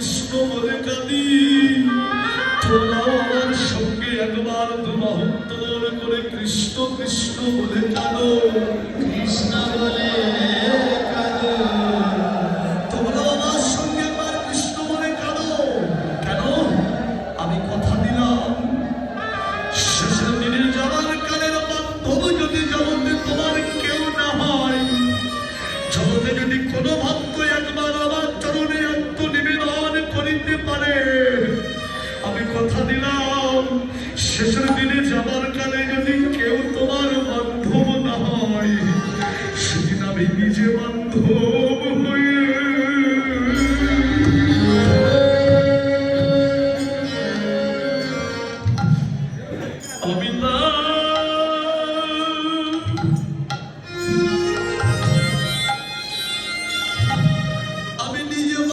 কৃষ্ণ বলে কাঁদি, তোমরাও আমার সঙ্গে একবার দুবাহু উত্তোলন করে কৃষ্ণ কৃষ্ণ বলে কাঁদো। কৃষ্ণ বলে কাঁদো। তোমরাও আমার সঙ্গে একবার কৃষ্ণ বলে কাঁদো। কেন? আমি কথা দিলাম শেষের দিনে যাওয়ার কালের বান্ধব যদি জগতে তোমার কেউ না হয়, জগতে যদি কোনো ভক্ত একবার আমার চরণে আত্মনিবেদন করিতে পারে, আমি কথা দিলাম শেষের